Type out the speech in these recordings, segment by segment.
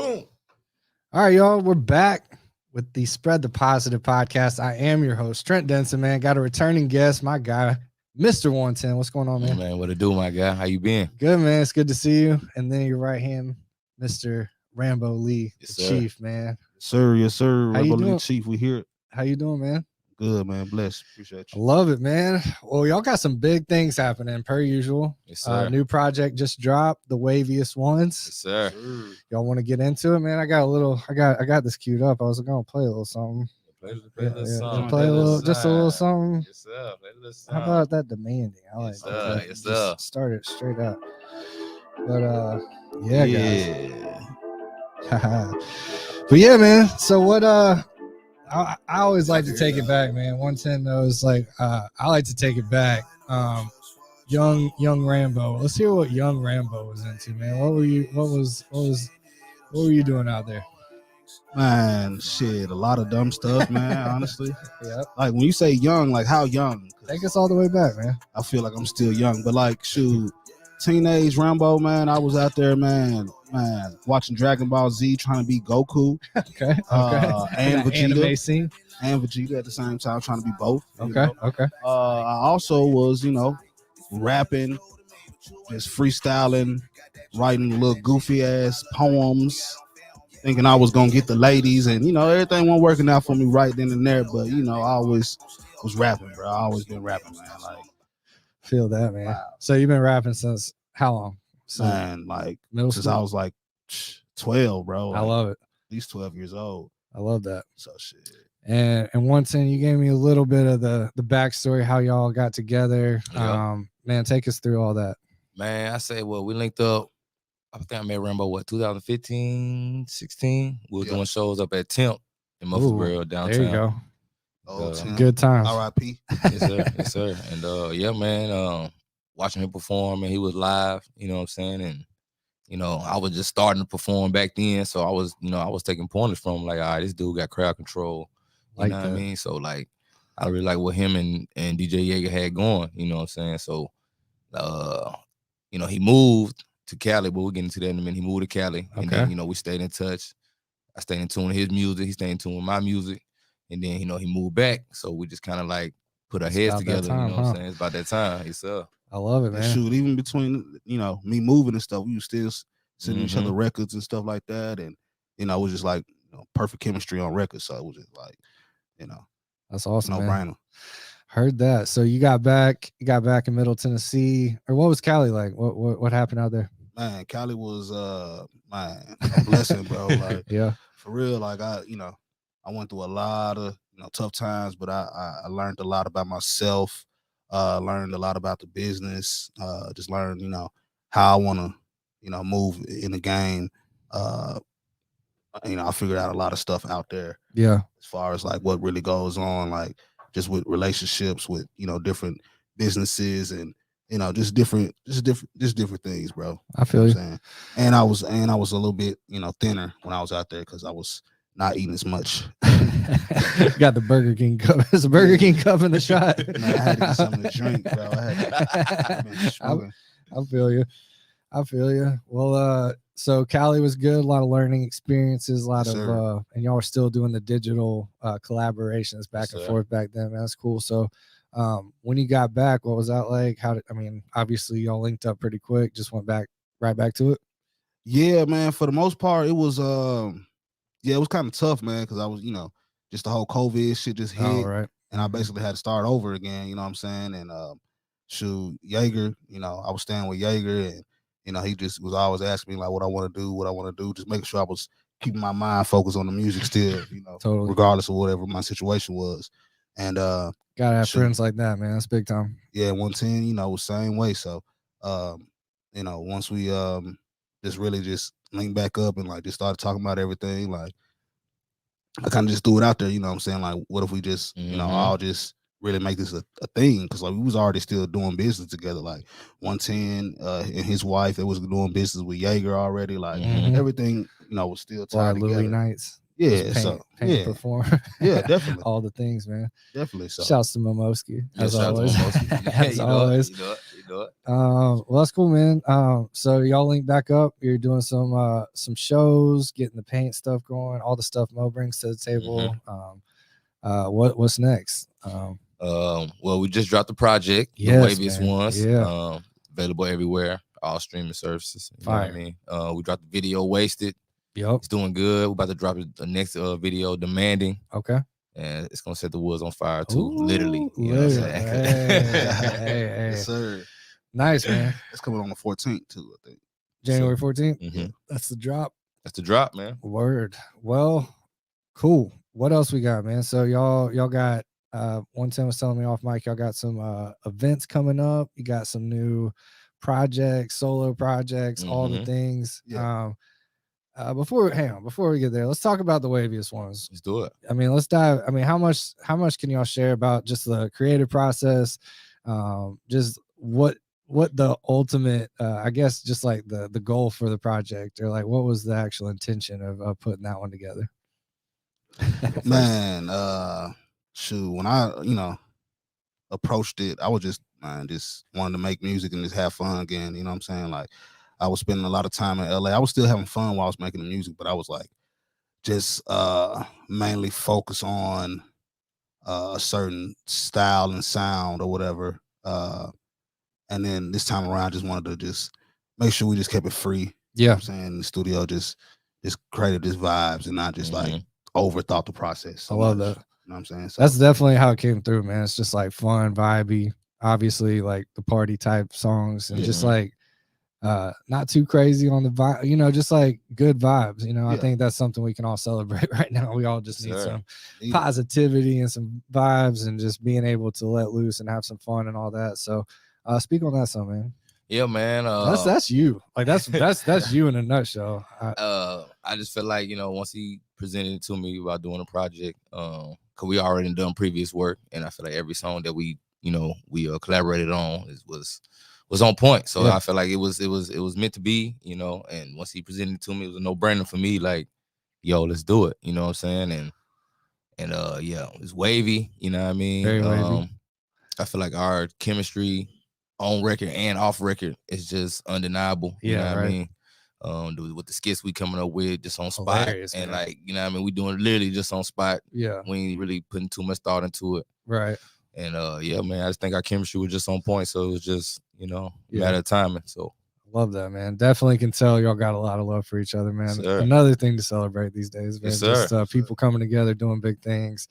Boom. All right, y'all. We're back with the Spread the Positive podcast. I am your host, Trent Denson, man. Got a returning guest, my guy, Mr. 110. What's going on, man? Man, what it do, my guy? How you been? Good, man. It's good to see you. And then your right hand, Mr. Rambo Lee the Chief, man. Yes, sir. How you Rambo Lee doing? the Chief, we here. How you doing, man? Good, man. Bless. Appreciate I you. love it, man. Well, y'all got some big things happening per usual. Yes, sir. New project just dropped, the Waviest Ones. Yes, sir. Y'all want to get into it, man? I got this queued up. I was gonna play a little something. Play a little something. Play a little, just a little something. Yes, sir. Play a little How something. about that demanding? I like Yes, that. sir. Yes, Just sir. start it straight up. But guys. But yeah, man. So what I always like to take it back, man. 110 knows, like I like to take it back. Young Rambo. Let's hear what young Rambo was into, man. What were you doing out there? Man, shit, a lot of dumb stuff, man, honestly. Yep. Like, when you say young, like, how young? Take us all the way back, man. I feel like I'm still young, but, like, shoot, teenage Rambo, man, I was out there, man, watching Dragon Ball Z, trying to be Goku. Okay. And Vegeta. Anime scene. And Vegeta at the same time, trying to be both. Okay. I also was, rapping, just freestyling, writing little goofy ass poems, thinking I was gonna get the ladies, and everything wasn't working out for me right then and there. But I always was rapping, bro. I always been rapping, man. Like, Feel that, man. Wow. So you've been rapping since how long? man, like Middle since school. I was like 12, bro. I Like, love it. at least 12 years old. I love that. So shit. And 110, you gave me a little bit of the backstory, how y'all got together. Yeah. Man, take us through all that. Man, I say, well, we linked up. I think I met Rambo, 2015, 16? We were doing shows up at Temp in Murfreesboro, downtown. There you go. Oh, Tim. Good times. R.I.P. Yes, sir. Yes, sir. And yeah, man, watching him perform, and he was live, you know what I'm saying? And I was just starting to perform back then, so I was taking pointers from him, like, all right, this dude got crowd control. You know what I mean? So, like, I really like what him and DJ Yeager had going, you know what I'm saying? So, he moved to Cali, but we'll get into that in a minute. He moved to Cali, and then, we stayed in touch. I stayed in tune with his music. He stayed in tune with my music. And then, he moved back. So we just kind of like put our heads together, time, you know what I'm saying? It's about that time. Yes, sir. I love it, man. And shoot, even between, me moving and stuff, we was still sending each other records and stuff like that. And, it was just like perfect chemistry on records. So it was just like, That's awesome, no man. brainer. Heard that. So you got back in Middle Tennessee, or what was Cali like? What happened out there? Man, Cali was a blessing, bro. Like, Yeah. for real. Like, I went through a lot of tough times, but I learned a lot about myself. Learned a lot about the business. Just learned how I want to move in the game. I figured out a lot of stuff out there. Yeah. As far as like what really goes on, like just with relationships with different businesses and just different things, bro. I feel you. Saying? And I was a little bit thinner when I was out there because I was not eating as much. Got the Burger King cup. There's a Burger King cup in the shot. Man, I had to get something to drink, bro. I feel you. Well, so Cali was good. A lot of learning experiences. A lot Yes, of and y'all were still doing the digital collaborations back Yes, and sir. forth back then. Man, that's cool. So, when you got back, what was that like? Obviously y'all linked up pretty quick. Just went right back to it. Yeah, man. For the most part, it was it was kind of tough, man, because I was just the whole COVID shit just hit. Oh, right. And I basically had to start over again, you know what I'm saying? And shoot, Yeager, I was staying with Yeager, and he just was always asking me like what I want to do, just making sure I was keeping my mind focused on the music still, Totally. regardless of whatever my situation was. And Gotta have friends like that, man. That's big time. yeah, 110, was same way. So once we just really just linked back up and like just started talking about everything, like I kind of just threw it out there, you know what I'm saying? Like, what if we just, all just really make this a thing? Because like we was already still doing business together. Like 110 and his wife, they was doing business with Yeager already. Like everything, was still tied together. Louis Nights. Yeah, paint, perform. Yeah, definitely. All the things, man. Definitely. So Shouts to Momoski, as Shout out to always. Momoski. As always. do it. Well, that's cool, man. So y'all link back up. You're doing some shows, getting the paint stuff going, all the stuff Mo brings to the table. What's next? Well, we just dropped the project, Yes, the Waviest man. Ones. Yeah. Available everywhere, all streaming services. You know what I Fire. mean? We dropped the video Wasted. Yep. It's doing good. We're about to drop the next video, Demanding. Okay. And it's gonna set the woods on fire too, Ooh, literally. You know what I'm saying? Hey. Yes, sir. Nice, man. It's coming on the 14th too, I think. January 14th. Mm-hmm. That's the drop. That's the drop, man. Word. Well, cool. What else we got, man? So y'all got 110 was telling me off mic, y'all got some events coming up. You got some new projects, solo projects, all the things. Yeah. Before we get there, let's talk about the Waviest Ones. Let's do it. I mean, let's dive. I mean, how much can y'all share about just the creative process? Just what the ultimate, I guess, just like the goal for the project, or like what was the actual intention of putting that one together? Man, shoot, when I approached it, I was just wanted to make music and just have fun again. You know what I'm saying? Like, I was spending a lot of time in LA. I was still having fun while I was making the music, but I was like just mainly focus on a certain style and sound or whatever. And then this time around, I just wanted to just make sure we just kept it free. Yeah. You know what I'm saying? The studio just created this vibes and not just like overthought the process. I love that. You know what I'm saying? So, that's definitely how it came through, man. It's just like fun, vibey, obviously like the party type songs, and just like not too crazy on the vibe, just like good vibes. I think that's something we can all celebrate right now. We all just need some positivity and some vibes, and just being able to let loose and have some fun and all that. So speak on that some, man. Yeah, man. That's you. Like that's you in a nutshell. I just felt like, once he presented it to me about doing a project, cause we already done previous work, and I feel like every song that we collaborated on was on point. So I felt like it was meant to be, and once he presented it to me, it was a no-brainer for me. Like, yo, let's do it. You know what I'm saying? And it's wavy. You know what I mean? Very wavy. I feel like our chemistry on record and off record is just undeniable. You know what I mean? With the skits we coming up with just on spot. Hilarious, and man. like, you know what I mean? We doing literally just on spot. Yeah. We ain't really putting too much thought into it. Right. And man, I just think our chemistry was just on point. So it was just, a matter of timing. So love that, man. Definitely can tell y'all got a lot of love for each other, man. Another thing to celebrate these days, man. Just people coming together, doing big things,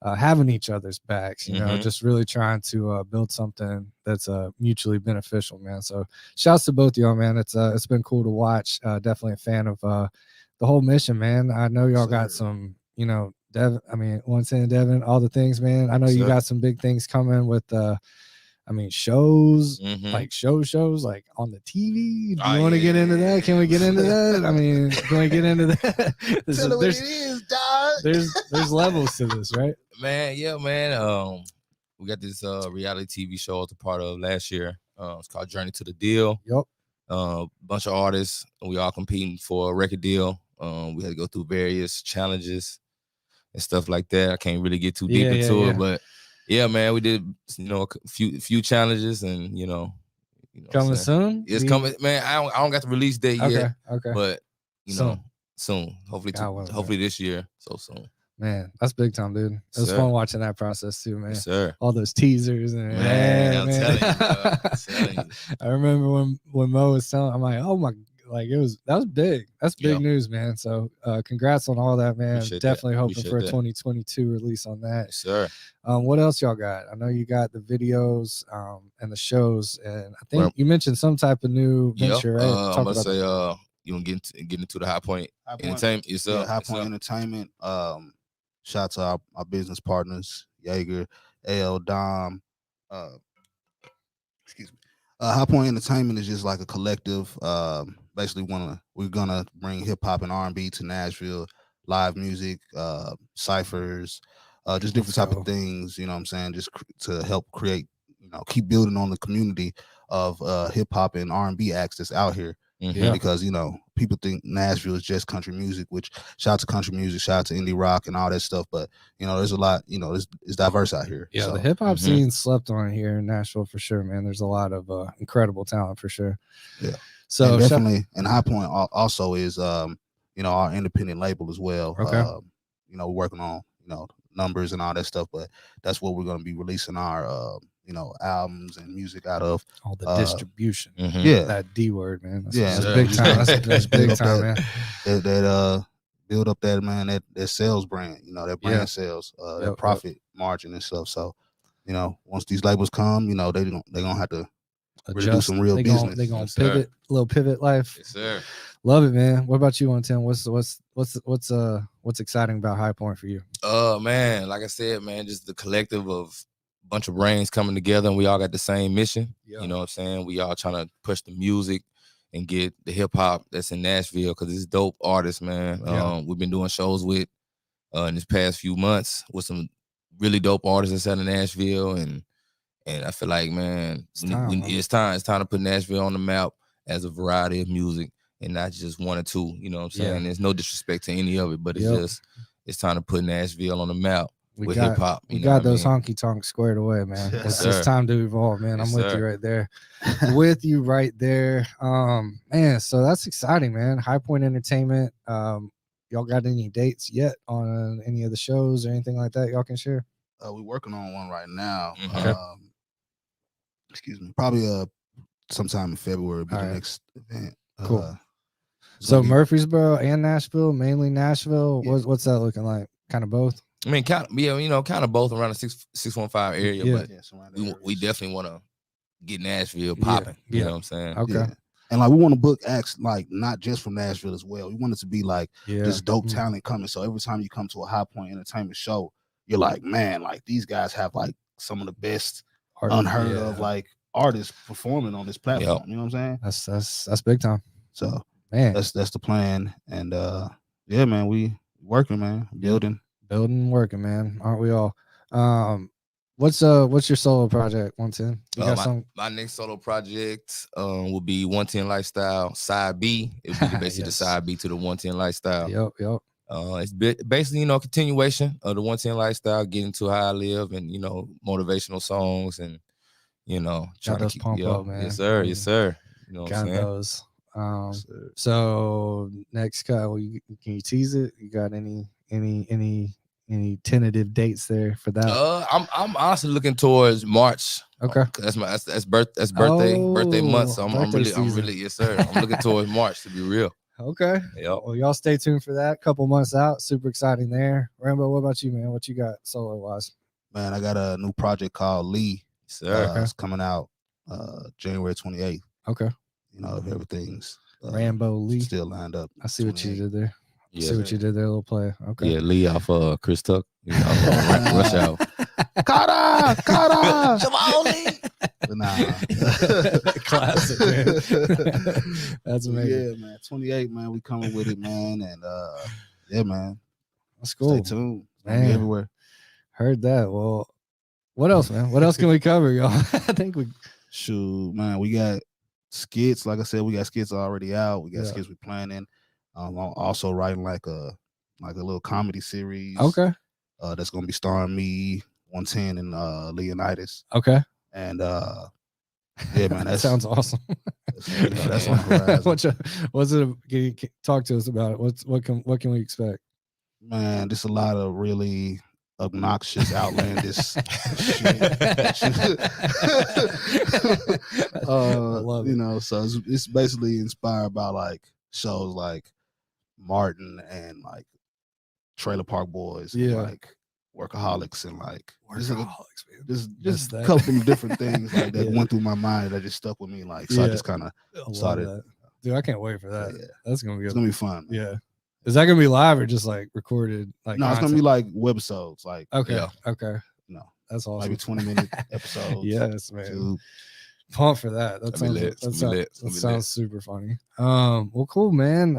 having each other's backs, just really trying to build something that's mutually beneficial, man. So shouts to both of y'all, man. It's been cool to watch. Definitely a fan of the whole mission, man. I know y'all got some, Devin, Devin, all the things, man. I know you got some big things coming with shows, like shows like on the TV. Do you want to get into that? Can we get into that? I mean, can we get into that? There's levels to this, right? Man, yeah, man. We got this reality TV show I was a part of last year. It's called Journey to the Deal. Yep. Bunch of artists, and we all competing for a record deal. We had to go through various challenges and stuff like that. I can't really get too deep into it, but yeah, man, we did a few challenges, and coming soon. It's coming, man. I don't got the release date yet. Okay. But soon. Hopefully this year. So soon. Man, that's big time, dude. It was fun watching that process too, man. Yes, sir. All those teasers and I'm telling you, bro. I'm telling you. I remember when Mo was telling, I'm like, oh my, like that was big. That's big news, man. So congrats on all that, man. Appreciate Definitely that. hoping for a 2022 release on that. Yes, sir. What else y'all got? I know you got the videos and the shows, and I think you mentioned some type of new venture, right? I'm gonna say you want to get into the High Point Entertainment. High Point Entertainment. Shout out to our business partners, Jaeger, AL Dom. Excuse me. High Point Entertainment is just like a collective. Basically, we're gonna bring hip hop and R&B to Nashville, live music, ciphers, just different type of things. You know what I'm saying? Just to help create, keep building on the community of hip hop and R&B acts that's out here. Mhm. because people think Nashville is just country music, which shout out to country music, shout out to indie rock and all that stuff, but there's a lot, it's diverse out here. Yeah, so. the hip hop Mhm. scene slept on here in Nashville for sure, man. There's a lot of incredible talent for sure. Yeah. So and definitely, and High Point also is our independent label as well. Okay. We're working on numbers and all that stuff, but that's what we're going to be releasing our albums and music out of. all the distribution. Mhm. Yeah, That D word, man. That's, Yeah, that's sir. big time. That's big time, man. that build up that, man, that sales brand, that brand Yeah. sales, Yep, that profit margin and stuff. So, once these labels come, they're gonna have to really do some real business. They're gonna Yes, sir. pivot, little pivot life. Yes, sir. Love it, man. What about you, 110? What's exciting about High Point for you? Man, like I said, man, just the collective of a bunch of brains coming together, and we all got the same mission. Yeah. You know what I'm saying? We all trying to push the music and get the hip hop that's in Nashville, because it's dope artists, man. Yeah. We've been doing shows with in this past few months with some really dope artists inside of Nashville, and I feel like, man, it's time to put Nashville on the map as a variety of music and not just one or two. You know what I'm saying? Yeah. There's no disrespect to any of it, but it's time to put Nashville on the map with got- hip hop. We got those honky tonks squared away, man. Yes, It's sir. time to evolve, man. Yes, I'm with sir. you right there. With you right there. Man, so that's exciting, man. High Point Entertainment. Y'all got any dates yet on any of the shows or anything like that y'all can share? We're working on one right now. Okay. Excuse me. Probably sometime in February will be All the right. next event. Cool. it's So gonna be- Murfreesboro and Nashville, mainly Nashville. Yeah. What's that looking like? Kind of both. I mean, kind of both around the 615 area, Yeah. but surrounding we areas. definitely want to get Nashville Yeah, popping. yeah. You know what I'm saying? Okay. Yeah. And like we want to book acts like not just from Nashville as well. We want it to be like Yeah. this dope Mhm. talent coming. So every time you come to a High Point Entertainment show, you're like, man, like these guys have like some of the best unheard of like artists performing on this platform. You know what I'm saying? That's big time. So Man, that's the plan. And yeah, man, we working, man, building. building, working, man. Aren't we all? What's your solo project, 110? You got some? My next solo project will be 110 Lifestyle Side B. It will be basically the Yes. side B to the 110 Lifestyle. Yep. It's basically, continuation of the 110 Lifestyle, getting to how I live, and motivational songs, and trying those to keep pump up, man. Yes, sir. Yes, sir. You know what I'm Got saying? those. So next cut, can you tease it? You got any tentative dates there for that? I'm honestly looking towards March. Okay. That's birthday month. So I'm birthday really yes, sir. I'm looking towards March, to be real. Okay. Yep. Well, y'all stay tuned for that. Couple months out. Super exciting there. Rambo, what about you, man? What you got solo wise? Man, I got a new project called Lee. Yes, sir. It's coming out January 28th. Okay. If everything's Rambo Lee. still lined up. I see what you did there. Yeah. See what you did there, little play. Okay. Yeah, Lee off Chris Tuck. Rush Hour. Carter! Lee. But nah. Classic, man. That's amazing. Yeah, man. 28, man. We coming with it, man. And yeah, man. That's cool. Stay tuned. It's gonna be Man. everywhere. Heard that. Well, what else, man? What else can we cover, y'all? I think we Shoot, man. We got skits. Like I said, we got skits already out. We got Yeah. skits we planning. I'm also writing like a little comedy series. okay. That's gonna be starring me, 110, and Leonidas. Okay. And yeah, man, That sounds awesome. that's on the horizon. What's it? Can you talk to us about it? What can we expect? Man, just a lot of really obnoxious, outlandish shit. Love it. So it's basically inspired by like shows like Martin and like Trailer Park Boys, and, Yeah. like Workaholics, and like just Just a that. couple of different things like that Yeah. went through my mind that just stuck with me. Like, so I Yeah. just kind of I love started. that. Dude, I can't wait for that. Yeah. That's gonna be It's good. gonna be fun. Man. Yeah. Is that gonna be live or just like recorded? Like No, it's gonna be like webisodes, like okay. Yeah. Okay. No. That's awesome. maybe 20-minute episodes. Yes, man. to- Pumped for that. That It's sounds gonna be lit. It's gonna be lit. It's that gonna be sounds lit. super funny. Well, cool, man.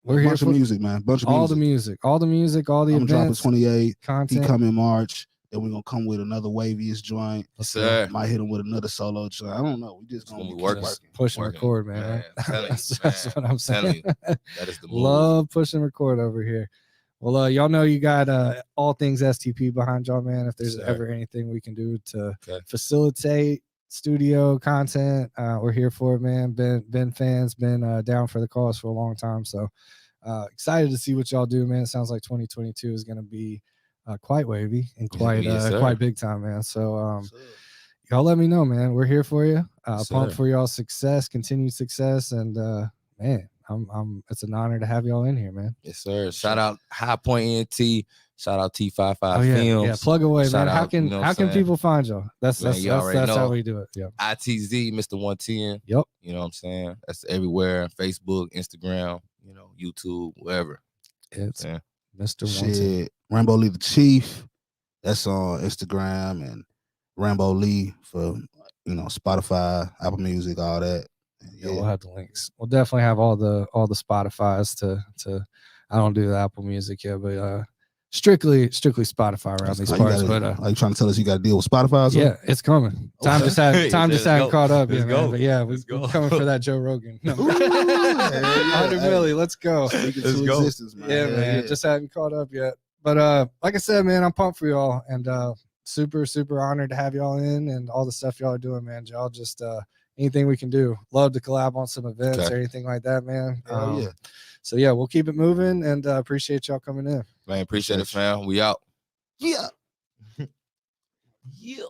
We're here bunch for of music, man. Bunch of all the music. music, all the I'm dropping events, 28. He content. come in March. Then we're gonna come with another Waviest joint. Yes, sir. Might hit him with another solo joint. I don't know. We just gonna Gonna be keep working. working. Push and record, man. Right? I'm telling you, That's what I'm saying. That is the move. Love push and record over here. Well, y'all know you got all things STP behind y'all, man. If there's ever anything we can do to facilitate studio content, we're here for it, man. Been fans, been down for the cause for a long time. So excited to see what y'all do, man. It sounds like 2022 is going to be quite wavy and quite big time, man. So y'all let me know, man. We're here for you. Pumped for y'all's success, continued success, and man, it's an honor to have y'all in here, man. Yes, sir. Shout out High Point ENT. Shout out T55 Films. Yeah, plug away, man. How can people find y'all? That's how we do it. Yeah. ITZ, Mr. 110. Yep. You know what I'm saying? That's everywhere. Facebook, Instagram, YouTube, wherever. It's Mr. 110. Rambo Lee the Chief. That's on Instagram, and Rambo Lee for Spotify, Apple Music, all that. Yeah, we'll have the links. We'll definitely have all the Spotifys to I don't do the Apple Music yet, but strictly Spotify around these parts. Are you trying to tell us you got to deal with Spotify? Yeah, it's coming. Time just hadn't caught up yet, man. But yeah, we're coming for that Joe Rogan. 100 million. Let's go. Existence, man. Yeah, man. Just hadn't caught up yet. But like I said, man, I'm pumped for y'all, and super honored to have y'all in and all the stuff y'all are doing, man. Y'all just anything we can do. Love to collab on some events or anything like that, man. So yeah, we'll keep it moving, and appreciate y'all coming in. Man, appreciate it, fam. We out. Yeah. Yeah.